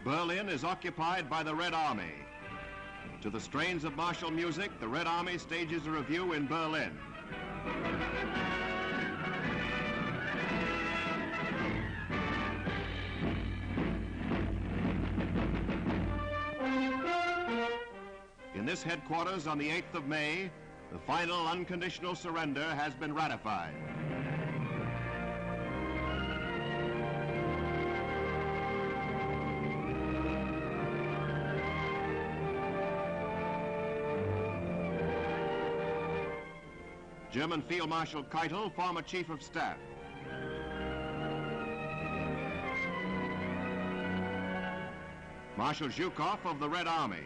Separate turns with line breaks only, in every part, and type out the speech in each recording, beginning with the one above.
Berlin is occupied by the Red Army. To the strains of martial music, the Red Army stages a review in Berlin. In this headquarters on the 8th of May, the final unconditional surrender has been ratified. German Field Marshal Keitel, former Chief of Staff. Marshal Zukov of the Red Army.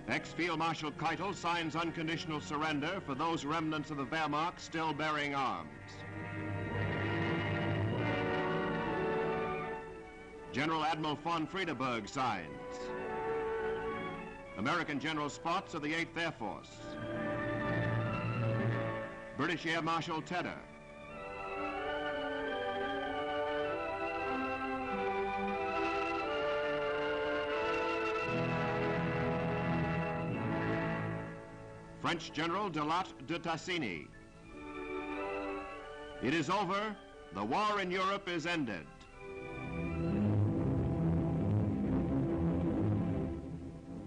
Ex-Field Marshal Keitel signs unconditional surrender for those remnants of the Wehrmacht still bearing arms. General Admiral von Friedeberg signs. American General Spots of the 8th Air Force. British Air Marshal Tedder. French General Della de Tassini. It is over. The war in Europe is ended.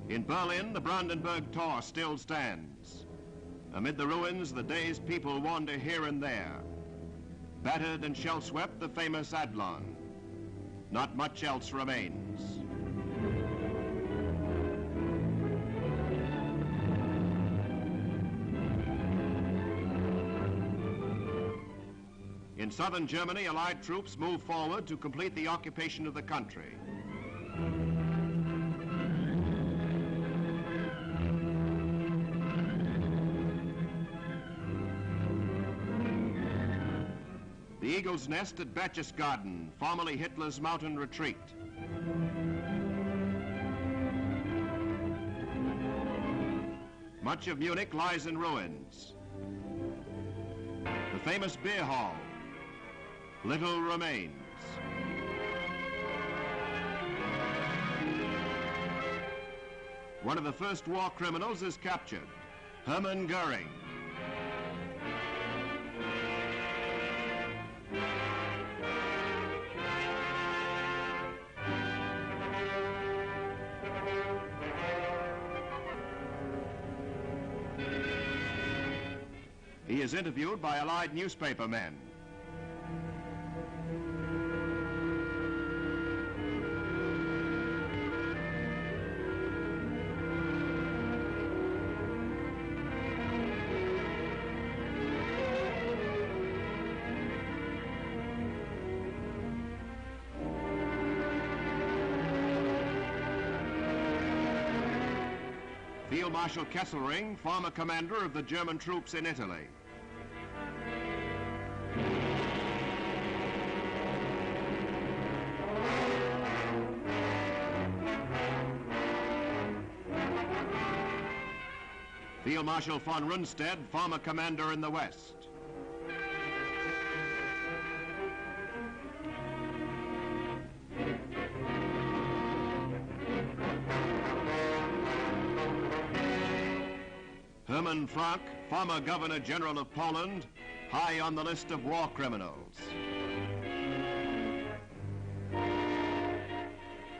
In Berlin, the Brandenburg Tor still stands. Amid the ruins, the day's people wander here and there. Battered and shell-swept, the famous Adlon. Not much else remains. In southern Germany, Allied troops move forward to complete the occupation of the country. The Eagle's Nest at Berchtesgaden, formerly Hitler's mountain retreat. Much of Munich lies in ruins. The famous beer hall. Little remains. One of the first war criminals is captured, Hermann Goering. He is interviewed by Allied newspapermen. Field Marshal Kesselring, former commander of the German troops in Italy. Field Marshal von Rundstedt, former commander in the West. Hermann Frank, former Governor General of Poland, high on the list of war criminals.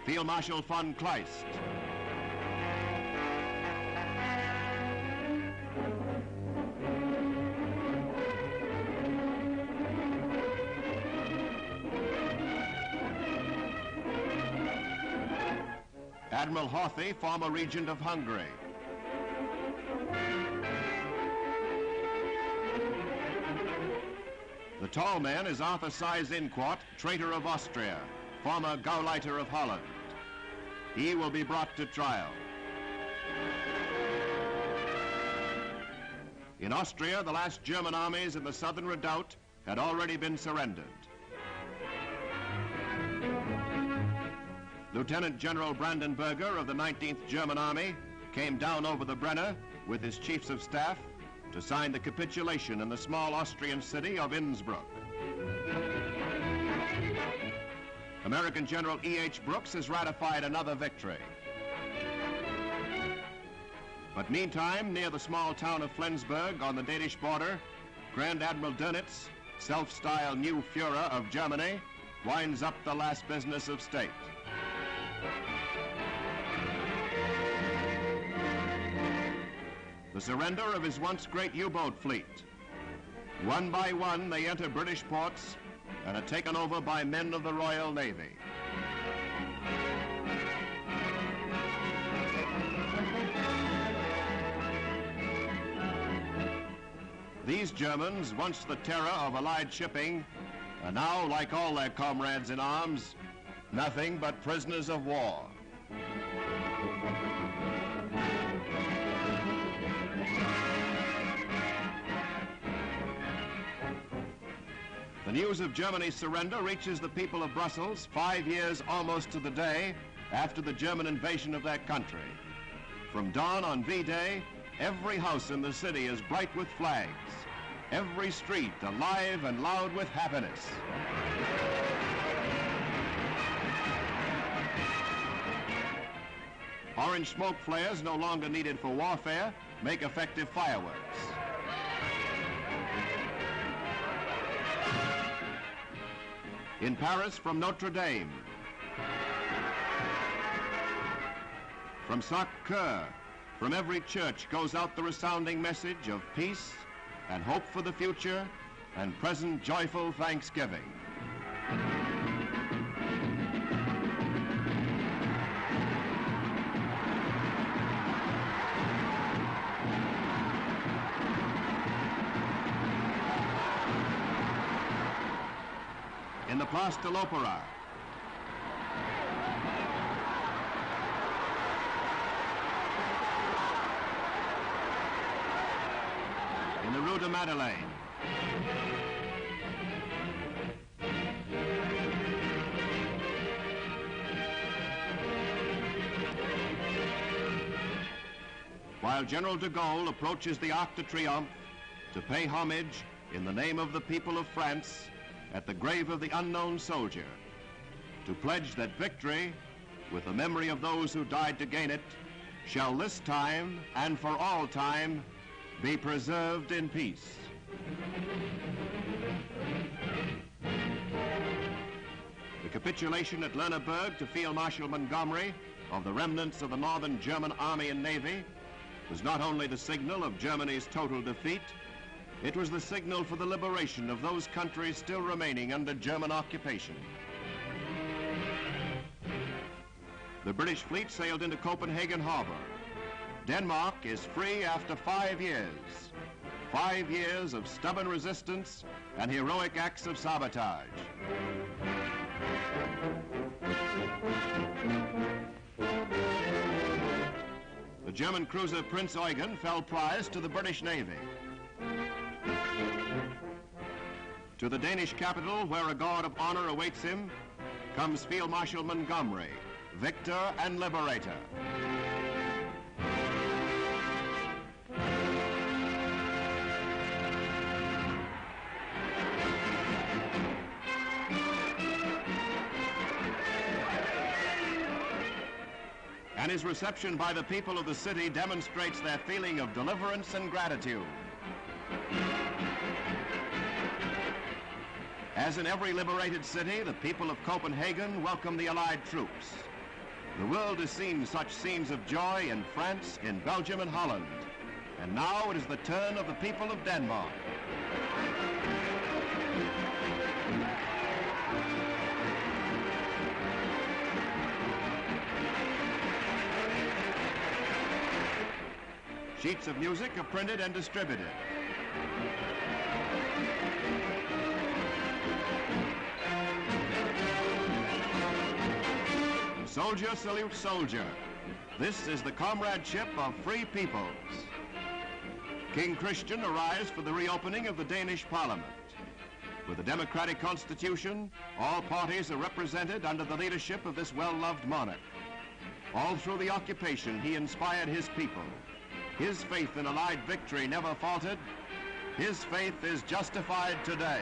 Field Marshal von Kleist. Admiral Horthy, former Regent of Hungary. The tall man is Arthur Seyss-Inquart, traitor of Austria, former Gauleiter of Holland. He will be brought to trial. In Austria, the last German armies in the southern redoubt had already been surrendered. Lieutenant General Brandenberger of the 19th German Army came down over the Brenner with his chiefs of staff to sign the capitulation in the small Austrian city of Innsbruck. American General E.H. Brooks has ratified another victory. But meantime, near the small town of Flensburg on the Danish border, Grand Admiral Dönitz, self-styled new Führer of Germany, winds up the last business of state. The surrender of his once great U-boat fleet. One by one, they enter British ports and are taken over by men of the Royal Navy. These Germans, once the terror of Allied shipping, are now, like all their comrades in arms, nothing but prisoners of war. The news of Germany's surrender reaches the people of Brussels 5 years almost to the day after the German invasion of that country. From dawn on Vday, every house in the city is bright with flags, every street alive and loud with happiness. Orange smoke flares, no longer needed for warfare, make effective fireworks. In Paris, from Notre Dame, from Sacre-Cœur, from every church goes out the resounding message of peace and hope for the future and present joyful thanksgiving. In the Place de l'Opéra, in the Rue de Madeleine, while General de Gaulle approaches the Arc de Triomphe to pay homage in the name of the people of France at the grave of the unknown soldier, to pledge that victory, with the memory of those who died to gain it, shall this time and for all time be preserved in peace. The capitulation at Lerneberg to Field Marshal Montgomery of the remnants of the Northern German Army and Navy was not only the signal of Germany's total defeat, it was the signal for the liberation of those countries still remaining under German occupation. The British fleet sailed into Copenhagen harbor. Denmark is free after 5 years. 5 years of stubborn resistance and heroic acts of sabotage. The German cruiser Prince Eugen fell prize to the British Navy. To the Danish capital, where a guard of honor awaits him, comes Field Marshal Montgomery, victor and liberator. And his reception by the people of the city demonstrates their feeling of deliverance and gratitude. As in every liberated city, the people of Copenhagen welcome the Allied troops. The world has seen such scenes of joy in France, in Belgium, and Holland. And now it is the turn of the people of Denmark. Sheets of music are printed and distributed. Soldier salutes soldier. This is the comradeship of free peoples. King Christian arrives for the reopening of the Danish Parliament. With a democratic constitution, all parties are represented under the leadership of this well-loved monarch. All through the occupation, he inspired his people. His faith in Allied victory never faltered. His faith is justified today.